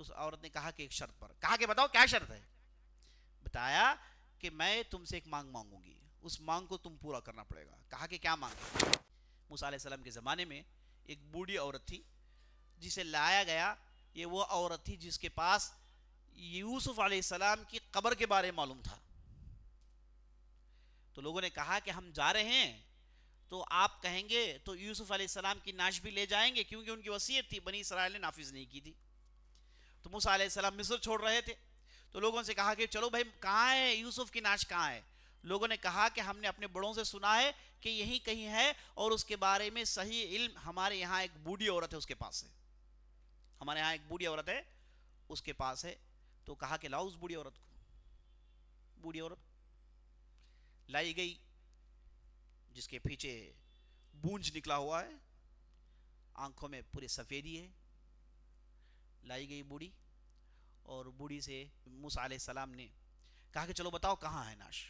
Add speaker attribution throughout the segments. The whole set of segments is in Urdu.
Speaker 1: تو اس عورت نے کہا کہ ایک شرط پر. کہا کہ بتاؤ کیا شرط ہے. بتایا کہ میں تم سے ایک مانگ مانگوں گی, اس مانگ کو تم پورا کرنا پڑے گا. کہا کہ کیا مانگ ہے. موسیٰ علیہ السلام کے زمانے میں ایک بوڑھی عورت تھی جسے لایا گیا. یہ وہ عورت تھی جس کے پاس یوسف علیہ السلام کی قبر کے بارے میں معلوم تھا. تو لوگوں نے کہا کہ ہم جا رہے ہیں تو آپ کہیں گے تو یوسف علیہ السلام کی نعش بھی لے جائیں گے, کیونکہ ان کی وصیت تھی, بنی اسرائیل نے نافذ نہیں کی تھی. تو موسیٰ علیہ السلام مصر چھوڑ رہے تھے, تو لوگوں سے کہا کہ چلو بھائی کہاں ہے یوسف کی نعش کہاں ہے. لوگوں نے کہا کہ ہم نے اپنے بڑوں سے سنا ہے کہ یہیں کہیں ہے, اور اس کے بارے میں صحیح علم ہمارے یہاں ایک بوڑھی عورت ہے اس کے پاس ہے. ہمارے یہاں ایک بوڑھی عورت ہے اس کے پاس ہے. تو کہا کہ لاؤ اس بوڑھی عورت کو. بوڑھی عورت لائی گئی جس کے پیچھے بونج نکلا ہوا ہے, آنکھوں میں پورے سفیدی ہے. لائی گئی بوڑھی, اور بوڑھی سے موسیٰ علیہ السلام نے کہا کہ چلو بتاؤ کہاں ہے نعش.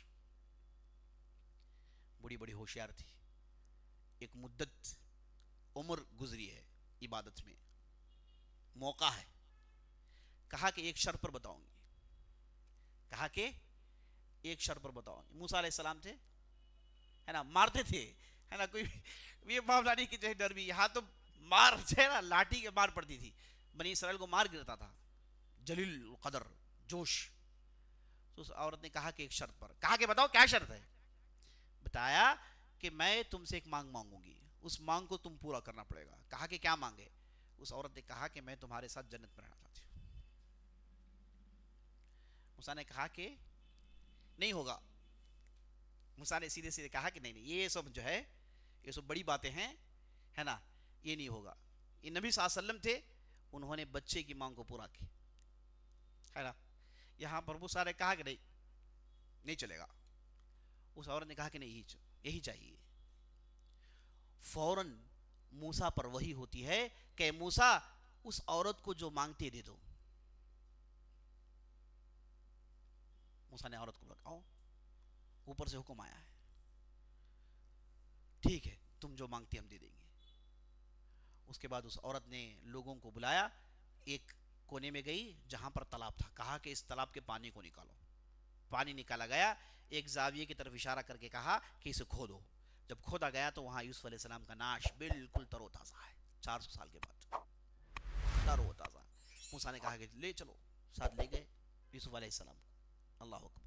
Speaker 1: بوڑھی بڑی ہوشیار تھی, ایک مدت عمر گزری ہے عبادت میں, موقع ہے. کہا کہ ایک شرط پر بتاؤں گی. کہا کہ ایک شرط پر بتاؤں گی. موسیٰ علیہ السلام تھے ہے نا, مارتے تھے ہے نا, کوئی یہ معاملہ نہیں کہ جو ہے ڈر بھی. یہاں تو مار جو ہے نا لاٹھی کے مار پڑتی تھی, بنی اسرائیل کو مار گرتا تھا, جلیل القدر جوش. تو اس عورت نے کہا کہ ایک شرط پر. کہا کہ بتاؤ کیا شرط ہے. بتایا کہ میں تم سے ایک مانگ مانگوں گی, اس مانگ کو تم پورا کرنا پڑے گا. کہا کہ کیا مانگے. اس عورت نے کہا کہ میں تمہارے ساتھ جنت میں رہنا چاہتی ہوں. موسیٰ نے کہا کہ نہیں ہوگا. موسیٰ نے سیدھے سیدھے کہا کہ نہیں نہیں, یہ سب جو ہے یہ سب بڑی باتیں ہیں ہے نا, یہ نہیں ہوگا. یہ نبی صلی اللہ علیہ وسلم تھے, انہوں نے بچے کی مانگ کو پورا کی ہے نا. یہاں پر موسیٰ نے کہا کہ نہیں چلے گا. اس عورت نے کہا کہ نہیں یہی چاہیے. فوراً موسیٰ پر وحی ہوتی ہے کہ موسیٰ اس عورت کو جو مانگتے دے دو. موسیٰ نے عورت کو بتاؤ, اوپر سے حکم آیا ہے, ٹھیک ہے تم جو مانگتی ہم دے دیں گے. اس کے بعد اس عورت نے لوگوں کو بلایا, ایک کونے میں گئی جہاں پر تالاب تھا. کہا کہ اس تالاب کے پانی کو نکالو. پانی نکالا گیا, ایک زاویے کی طرف اشارہ کر کے کہا کہ اسے کھودو. جب کھودا گیا تو وہاں یوسف علیہ السلام کا نعش بالکل تر و تازہ ہے, 400 سال کے بعد تر و تازہ. موسیٰ نے کہا کہ لے چلو, ساتھ لے گئے یوسف علیہ السلام کو. اللہ اکبر.